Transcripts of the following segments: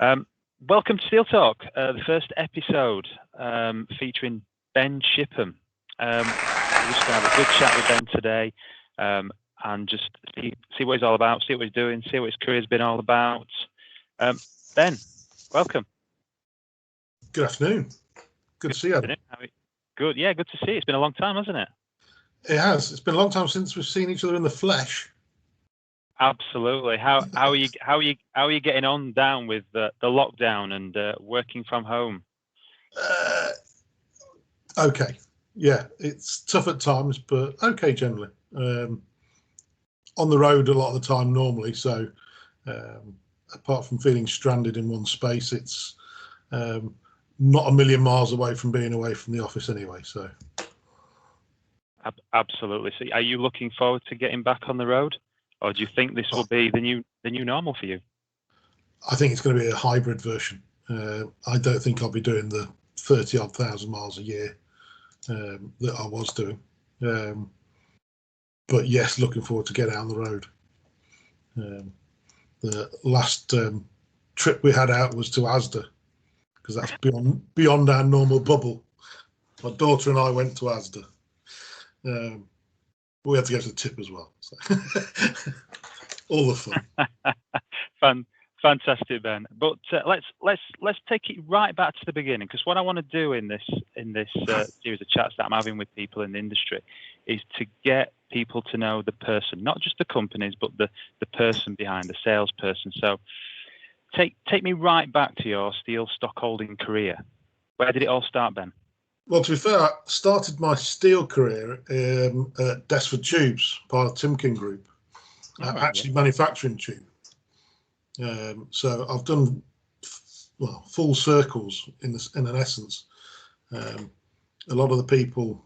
Um, Welcome to Steel Talk, the first episode featuring Ben Shippam. We're just going to have a good chat with Ben today and just see what he's all about, see what he's doing, see what his career's been all about. Ben, welcome. Good afternoon. Good to see you. Good, yeah, good to see you. It's been a long time, hasn't it? It has. It's been a long time since we've seen each other in the flesh. Absolutely. How are you getting on down with the lockdown and working from home? Okay. Yeah, it's tough at times, but okay generally. On the road a lot of the time normally, so apart from feeling stranded in one space, it's not a million miles away from being away from the office anyway. So absolutely. So are you looking forward to getting back on the road? Or do you think this will be the new normal for you? I think it's going to be a hybrid version. I don't think I'll be doing the 30-odd thousand miles a year that I was doing. But yes, looking forward to getting out on the road. The last trip we had out was to Asda, because that's beyond our normal bubble. My daughter and I went to Asda. We had to go to the tip as well. So. All the fun. Fantastic, Ben. But let's take it right back to the beginning, because what I want to do in this series of chats that I'm having with people in the industry is to get people to know the person, not just the companies, but the person behind, the salesperson. So take me right back to your steel stockholding career. Where did it all start, Ben? Well, to be fair, I started my steel career at Desford Tubes, part of Timken Group, manufacturing tube. So I've done full circles in an essence. A lot of the people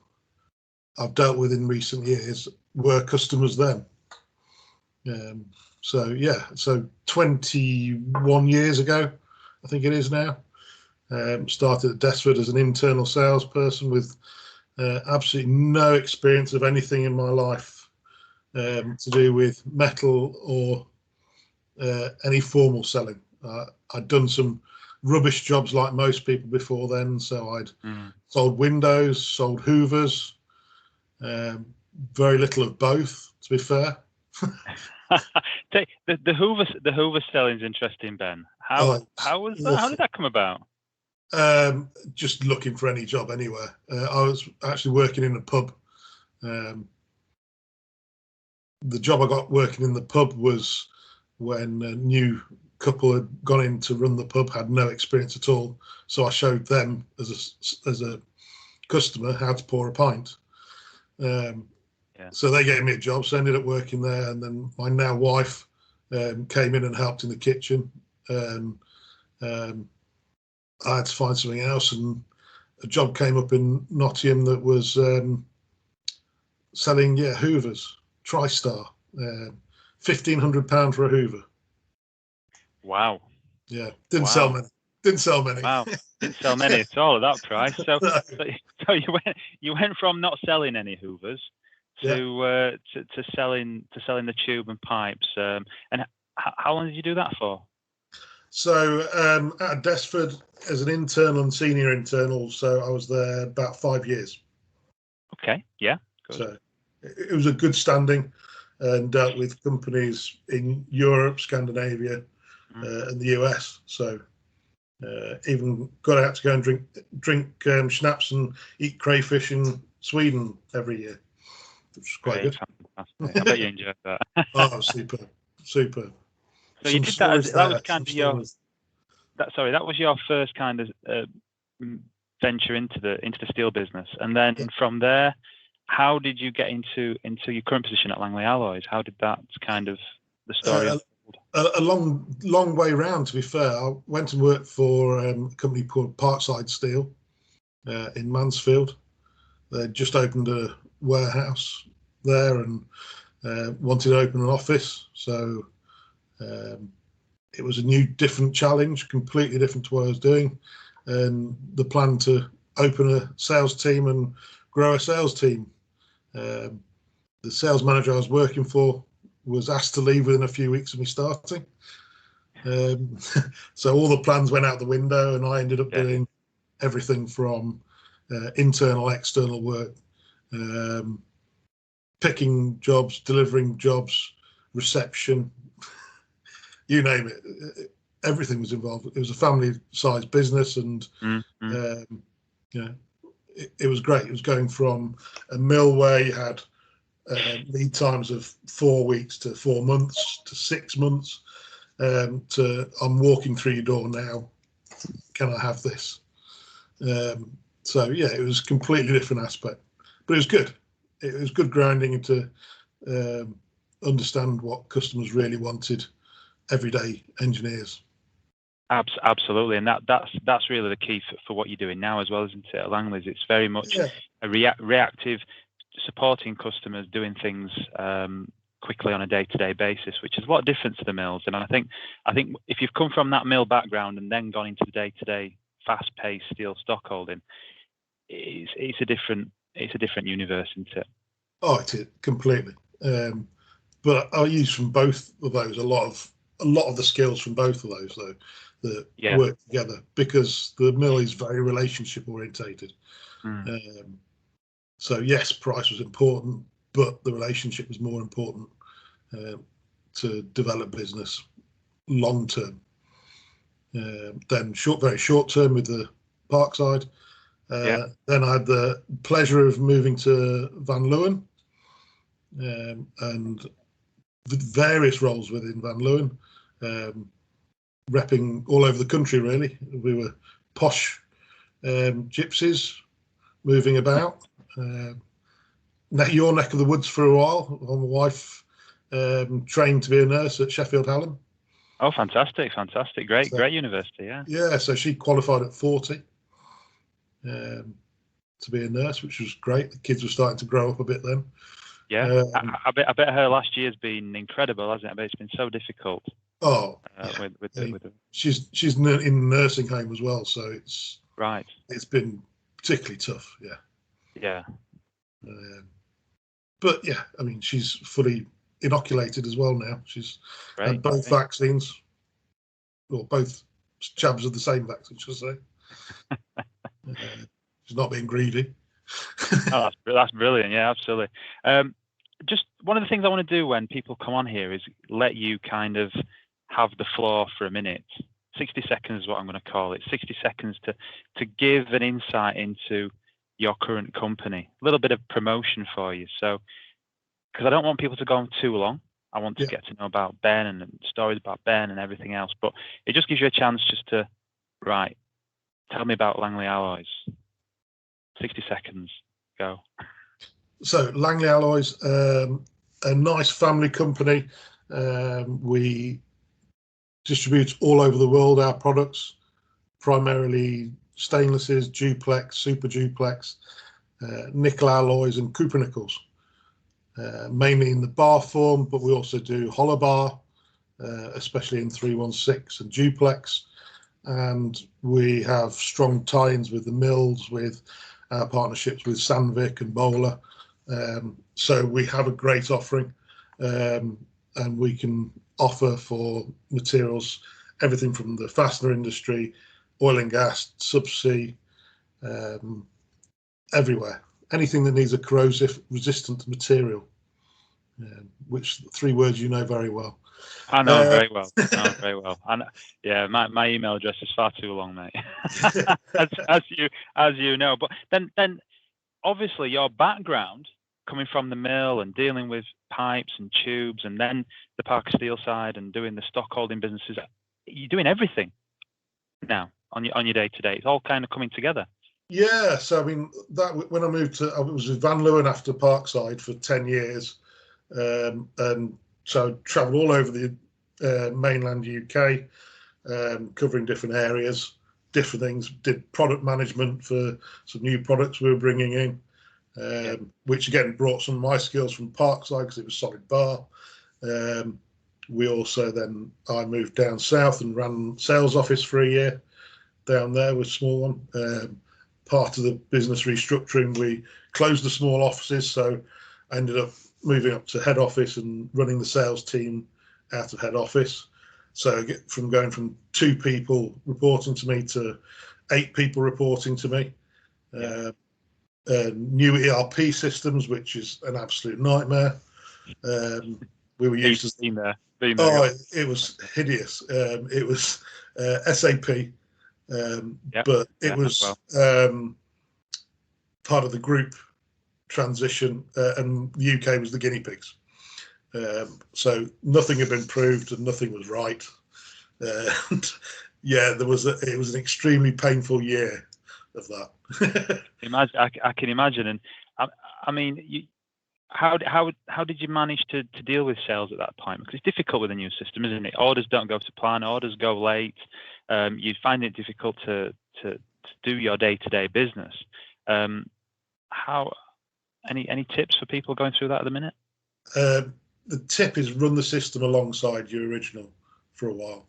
I've dealt with in recent years were customers then. So 21 years ago, I think it is now. Started at Desford as an internal salesperson with absolutely no experience of anything in my life to do with metal or any formal selling. I'd done some rubbish jobs like most people before then. So I'd sold windows, sold hoovers, very little of both, to be fair. the hoover selling is interesting, Ben. How was that? How did that come about? Just looking for any job anywhere. I was actually working in a pub. The job I got working in the pub was when a new couple had gone in to run the pub, had no experience at all. So I showed them as a customer how to pour a pint. So they gave me a job. So I ended up working there. And then my now wife came in and helped in the kitchen. I had to find something else, and a job came up in Nottingham that was selling hoovers, TriStar, £1,500 for a hoover. Wow. Yeah, didn't sell many. Wow, didn't sell many at all at that price. So you went from not selling any hoovers to selling the tube and pipes. And how long did you do that for? So at Desford as an internal and senior internal, so I was there about 5 years. Okay, yeah, good. So it was a good standing, and dealt with companies in Europe, Scandinavia, and the US. So even got out to go and drink schnapps and eat crayfish in Sweden every year, which was quite good. Fantastic. I bet you enjoyed that. Oh, superb. So you did that. That was kind of your. That was your first kind of venture into the steel business, and then from there, how did you get into your current position at Langley Alloys? How did that kind of the story? A long way round. To be fair, I went and worked for a company called Parkside Steel in Mansfield. They just opened a warehouse there and wanted to open an office. So. It was a new, different challenge, completely different to what I was doing, and the plan to open a sales team and grow a sales team. The sales manager I was working for was asked to leave within a few weeks of me starting, So all the plans went out the window, and I ended up Yeah. doing everything from internal, external work, picking jobs, delivering jobs, reception, you name it. Everything was involved. It was a family-sized business, and you know, it was great. It was going from a mill where you had lead times of 4 weeks to 4 months to 6 months, to I'm walking through your door now. Can I have this? So yeah, it was a completely different aspect, but it was good. It was good grounding into understand what customers really wanted. Everyday engineers. Absolutely, and that's really the key for what you're doing now as well, isn't it? At Langley's, it's very much a reactive, supporting customers, doing things quickly on a day-to-day basis, which is a lot different to the mills. And I think if you've come from that mill background and then gone into the day-to-day, fast-paced steel stockholding, it's a different universe, isn't it? Oh, it is completely. But I use from both of those a lot of the skills from both of those though that work together, because the mill is very relationship orientated. So yes, price was important, but the relationship was more important to develop business long term. Then very short term with the Parkside. Then I had the pleasure of moving to Van Leeuwen, and the various roles within Van Leeuwen, repping all over the country. Really, we were posh gypsies moving about. Your neck of the woods for a while. My wife trained to be a nurse at Sheffield Hallam. Oh, fantastic! Great university. Yeah. So she qualified at 40 to be a nurse, which was great. The kids were starting to grow up a bit then. Yeah, I bet her last year's been incredible, hasn't it? I bet it's been so difficult. Oh, she's in nursing home as well, so it's right. It's been particularly tough. Yeah. But yeah, I mean, she's fully inoculated as well now. She's had both vaccines, or both jabs of the same vaccine, should I say. She's not being greedy. Oh, that's brilliant. Yeah, absolutely. Just one of the things I want to do when people come on here is let you kind of have the floor for a minute. 60 seconds is what I'm going to call it. 60 seconds to give an insight into your current company. A little bit of promotion for you. So, because I don't want people to go on too long. I want to get to know about Ben and stories about Ben and everything else. But it just gives you a chance just to, tell me about Langley Alloys. 60 seconds. Go. So Langley Alloys, a nice family company. We distribute all over the world our products, primarily stainlesses, duplex, super duplex, nickel alloys and copper nickels, mainly in the bar form, but we also do hollow bar, especially in 316 and duplex. And we have strong tie-ins with the mills, with our partnerships with Sandvik and Bowler. So we have a great offering, and we can offer for materials everything from the fastener industry, oil and gas, subsea, everywhere. Anything that needs a corrosive resistant material, which 3 words you know very well. I know very well. And yeah, my email address is far too long, mate. as you know. But then obviously your background coming from the mill and dealing with pipes and tubes, and then the Parker Steel side and doing the stockholding businesses, you're doing everything now on your day to day. It's all kind of coming together. Yeah. So I mean, that when I moved I was with Van Leeuwen after Parkside for 10 years, and so I travelled all over the mainland UK, covering different areas, different things. Did product management for some new products we were bringing in, which again brought some of my skills from Parkside because it was solid bar. We also I moved down south and ran sales office for a year down there with small one. Part of the business restructuring, we closed the small offices, so I ended up moving up to head office and running the sales team out of head office. So from going from 2 people reporting to me to 8 people reporting to me. New ERP systems, which is an absolute nightmare. We were used to. Been there. It was hideous. It was SAP, but it was part of the group transition, and the UK was the guinea pigs. So nothing had been proved and nothing was right. And it was an extremely painful year of that. I can imagine, and I mean, how did you manage to deal with sales at that point? Because it's difficult with a new system, isn't it? Orders don't go to plan, orders go late. You find it difficult to do your day-to-day business. Any tips for people going through that at the minute? The tip is run the system alongside your original for a while,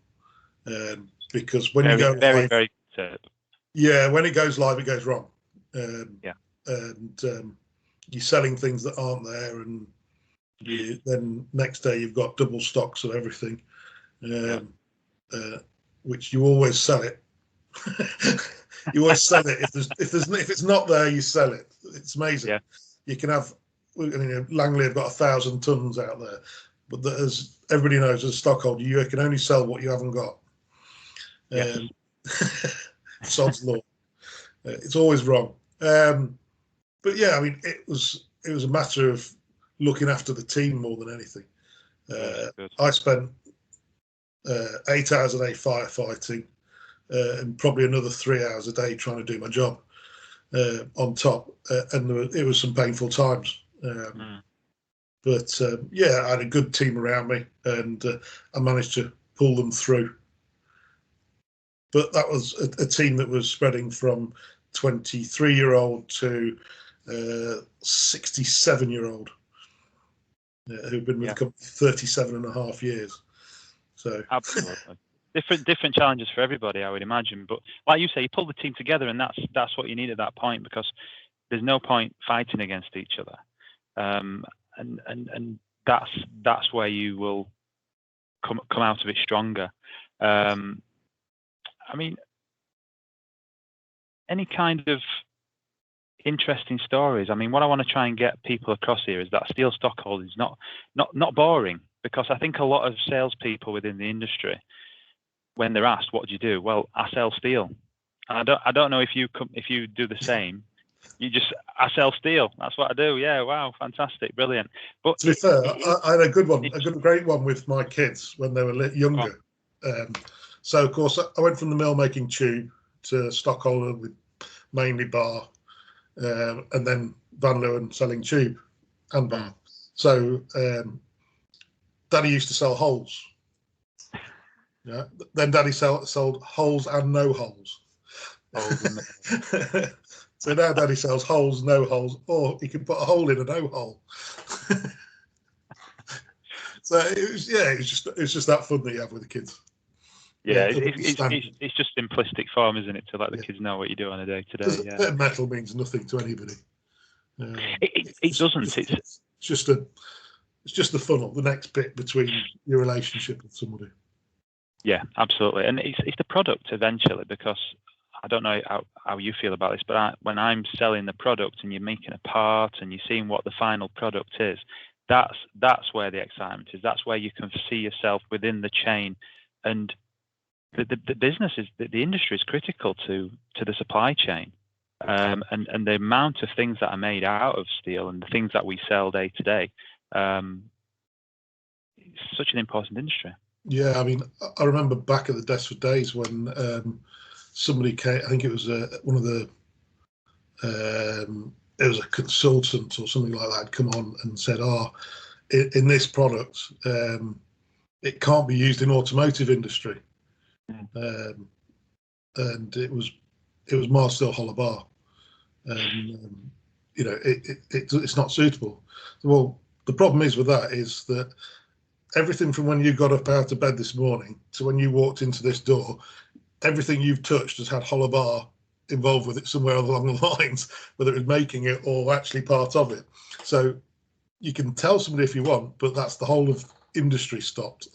because when you go live, very tip. Yeah, when it goes live, it goes wrong. And you're selling things that aren't there, and then next day you've got double stocks of everything, which you always sell it. You always sell it if it's not there, you sell it. It's amazing. Yeah. You can have. Langley have got 1,000 tons out there, but as everybody knows, as a stockholder, you can only sell what you haven't got. Sod's law. It's always wrong. But yeah, I mean, it was a matter of looking after the team more than anything. I spent 8 hours a day firefighting, and probably another 3 hours a day trying to do my job on top, and it was some painful times. But I had a good team around me, and I managed to pull them through. But that was a team that was spreading from 23-year-old to 67-year-old who've been with the company 37 and a half years. So absolutely different challenges for everybody, I would imagine. But like you say, you pull the team together, and that's what you need at that point, because there's no point fighting against each other. And that's where you will come out of it stronger. I mean, any kind of interesting stories. I mean, what I want to try and get people across here is that steel stockholding is not boring, because I think a lot of salespeople within the industry, when they're asked, "What do you do?" Well, I sell steel. And I don't know if you do the same. I sell steel. That's what I do. Yeah. Wow. Fantastic. Brilliant. But to be fair, I had a great one with my kids when they were younger. So of course I went from the mill making tube to stockholder with mainly bar, and then Van Leeuwen selling tube and bar. So Daddy used to sell holes. Yeah. Then Daddy sold holes and no holes. So now Daddy sells holes, no holes, or he can put a hole in a no hole. So it was just that fun that you have with the kids. Yeah, it's just simplistic form, isn't it, to let the kids know what you do on a day to day. Yeah, bit of metal means nothing to anybody. It doesn't. It's just the funnel, the next bit between your relationship with somebody. Yeah, absolutely, and it's the product eventually, because I don't know how you feel about this, but when I'm selling the product and you're making a part and you're seeing what the final product is, that's where the excitement is. That's where you can see yourself within the chain, and the business is the industry is critical to the supply chain, and the amount of things that are made out of steel and the things that we sell day to day. It's such an important industry. Yeah, I mean, I remember back at the Desford days when somebody came. I think it was one of the. It was a consultant or something like that had come on and said, in this product, it can't be used in automotive industry. And it was mild steel hollow bar, and it's not suitable. Well, the problem is with that is that everything from when you got up out of bed this morning to when you walked into this door, everything you've touched has had hollow bar involved with it somewhere along the lines, whether it was making it or actually part of it. So you can tell somebody if you want, but that's the whole of industry stopped.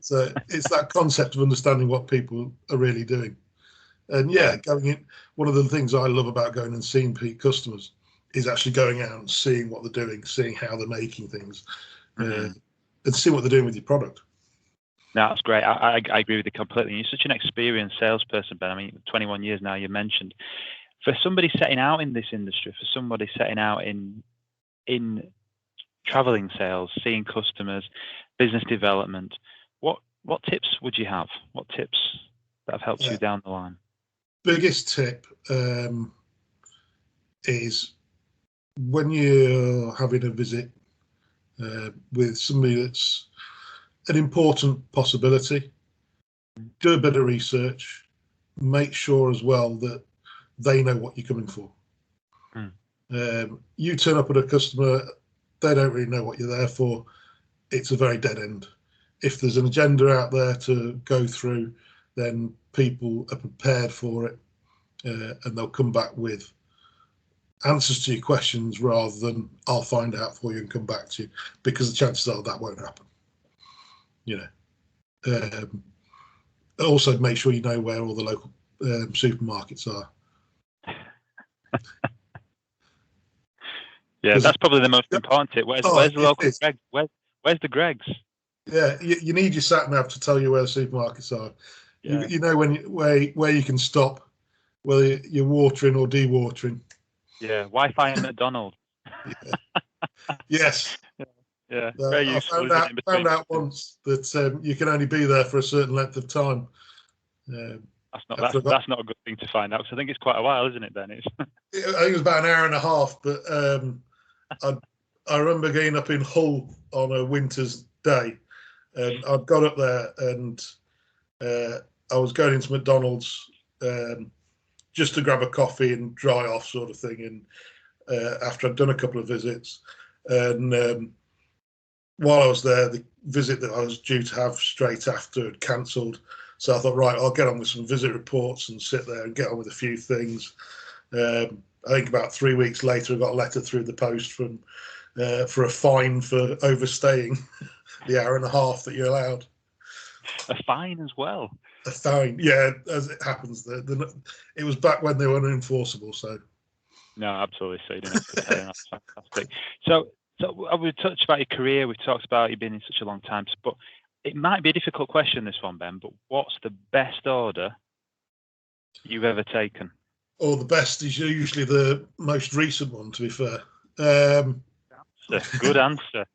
So it's that concept of understanding what people are really doing. And going in, one of the things I love about going and seeing customers is actually going out and seeing what they're doing, seeing how they're making things, and seeing what they're doing with your product. No, that's great. I agree with you completely. You're such an experienced salesperson, Ben. I mean, 21 years now, you mentioned. For somebody setting out in this industry, for somebody setting out in traveling sales, seeing customers, business development, what tips would you have? What tips that have helped you down the line? Biggest tip is when you're having a visit with somebody that's an important possibility, do a bit of research, make sure as well that they know what you're coming for. You turn up at a customer, they don't really know what you're there for. It's a very dead end. If there's an agenda out there to go through, then people are prepared for it, and they'll come back with answers to your questions rather than I'll find out for you and come back to you, because the chances are that won't happen. Also, make sure you know where all the local supermarkets are. Yeah, that's probably the most important tip. Where's the local Greg? Where's the Greg's? Yeah, you need your sat nav to tell you where the supermarkets are. Yeah. You know where you can stop, whether you're watering or dewatering. Yeah, Wi-Fi at McDonald's. Yes. Yeah, very useful. I found out once that you can only be there for a certain length of time. That's not a good thing to find out, because I think it's quite a while, isn't it, Ben? I think it was about an hour and a half, but I remember getting up in Hull on a winter's day, and I'd got up there and I was going into McDonald's just to grab a coffee and dry off, sort of thing. And after I'd done a couple of visits, and while I was there, the visit that I was due to have straight after had cancelled. So I thought, right, I'll get on with some visit reports and sit there and get on with a few things. I think about 3 weeks later, I got a letter through the post from for a fine for overstaying the hour and a half that you're allowed. A fine as well? A fine, yeah, as it happens. It was back when they were unenforceable, so. No, absolutely. So you didn't have to pay. That's fantastic. So we've touched about your career. We've talked about you being in such a long time, but it might be a difficult question, this one, Ben, but what's the best order you've ever taken? Oh, the best is usually the most recent one, to be fair. Good answer.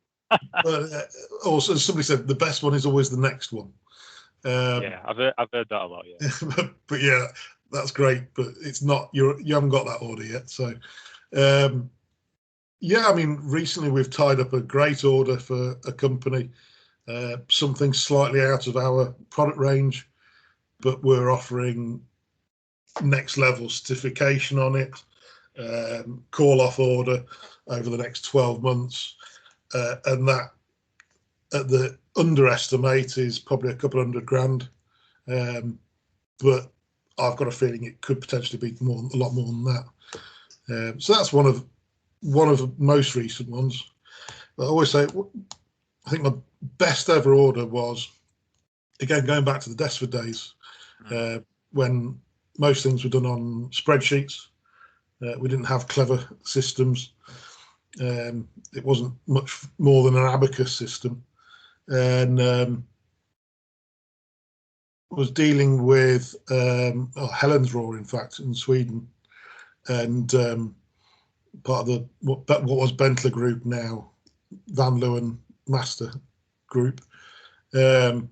But also, somebody said the best one is always the next one. Yeah, I've heard that a lot. Yeah, but yeah, that's great. But it's not you haven't got that order yet. So, yeah, I mean, recently we've tied up a great order for a company, something slightly out of our product range, but we're offering next level certification on it, call off order over the next 12 months, and that at the underestimate is probably a couple $100,000, but I've got a feeling it could potentially be a lot more than that. So that's one of the most recent ones. But I always say, I think my best ever order was, again, going back to the Desford days, when most things were done on spreadsheets. We didn't have clever systems. It wasn't much more than an abacus system. And was dealing with Helen's Raw, in fact, in Sweden, and part of what was Bentley Group, now Van Leeuwen Master Group, and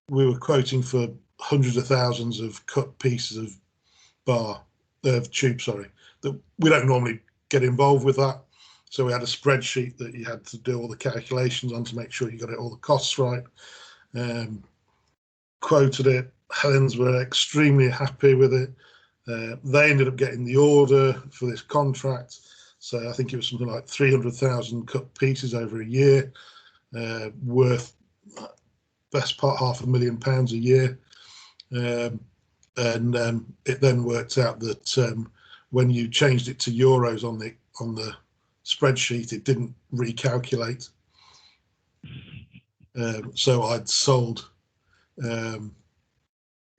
we were quoting for hundreds of thousands of cut pieces of tube, that we don't normally get involved with that. So we had a spreadsheet that you had to do all the calculations on to make sure you got all the costs right. Quoted it. Helens were extremely happy with it. They ended up getting the order for this contract. So I think it was something like 300,000 cut pieces over a year, worth best part £500,000 a year. And it then worked out that when you changed it to euros on the spreadsheet, it didn't recalculate. So I'd sold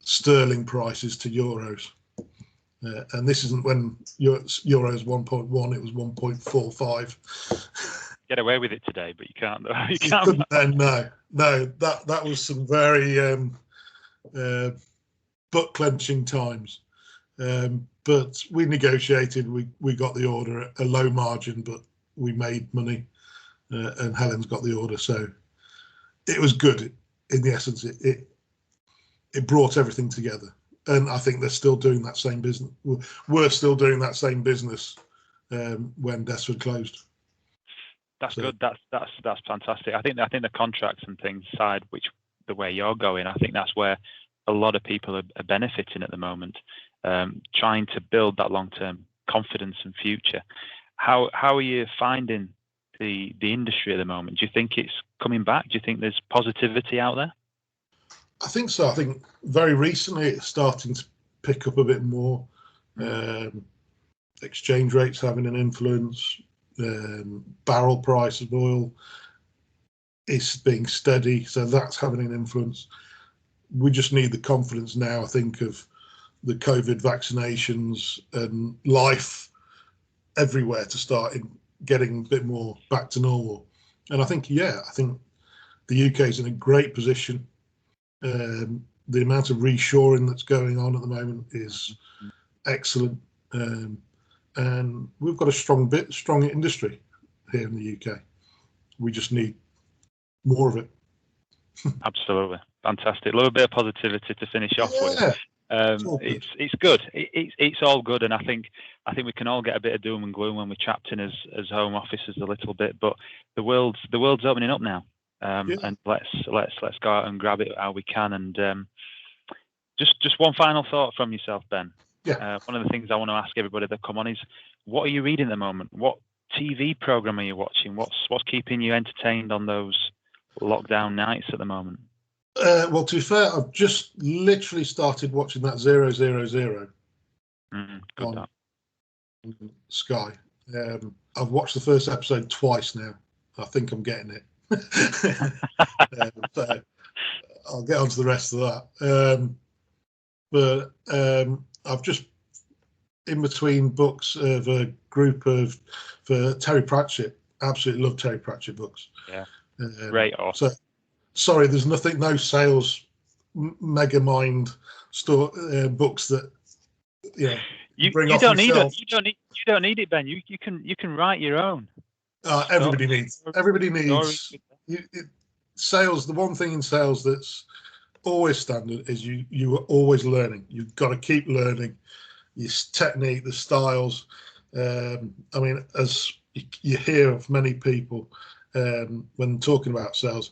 sterling prices to euros. And this isn't when euros 1.1, it was 1.45. Get away with it today, but you can't. You You can't. couldn't then, no. That was some very butt clenching times. But we negotiated. We got the order at a low margin, but we made money, and Helen's got the order. So it was good. In the essence, it brought everything together. And I think they're still doing that same business. We're still doing that same business when Desford closed. That's good. That's fantastic. I think the contracts and things aside, which the way you're going, I think that's where a lot of people are benefiting at the moment, trying to build that long-term confidence and future. How are you finding the industry at the moment? Do you think it's coming back? Do you think there's positivity out there? I think so. I think very recently it's starting to pick up a bit more. Exchange rates having an influence. Barrel price of oil is being steady, so that's having an influence. We just need the confidence now, I think, of the COVID vaccinations and life everywhere to start getting a bit more back to normal. And I think the UK is in a great position. The amount of reshoring that's going on at the moment is excellent, and we've got a strong industry here in the UK. We just need more of it. Absolutely, fantastic. A little bit of positivity to finish off with. It's good. It's all good, and I think we can all get a bit of doom and gloom when we're trapped in as home offices a little bit. But the world's opening up now. And let's go out and grab it how we can. And just one final thought from yourself, Ben. Yeah. One of the things I want to ask everybody that come on is, what are you reading at the moment? What TV program are you watching? What's keeping you entertained on those lockdown nights at the moment? Well, to be fair, I've just literally started watching that 000 Good on Sky. I've watched the first episode twice now. I think I'm getting it. So I'll get on to the rest of that. But I've just, in between books of a group for Terry Pratchett. Absolutely love Terry Pratchett books. Yeah, great author. So, sorry, there's no sales mega mind books that you don't need it. You don't need it, Ben. You can write your own. Everybody needs sales. The one thing in sales that's always standard is you are always learning. You've got to keep learning your technique, the styles. I mean, as you hear of many people when talking about sales,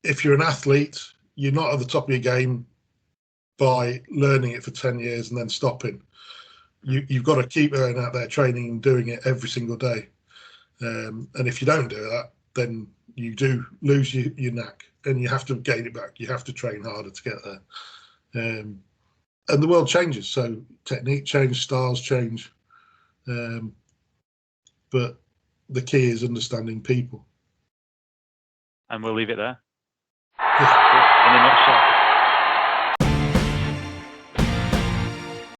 if you're an athlete, you're not at the top of your game by learning it for 10 years and then stopping. You've got to keep going out there training and doing it every single day. And if you don't do that, then you do lose your knack, and you have to gain it back. You have to train harder to get there. And the world changes, so technique change, styles change. But the key is understanding people. And we'll leave it there. In a nutshell.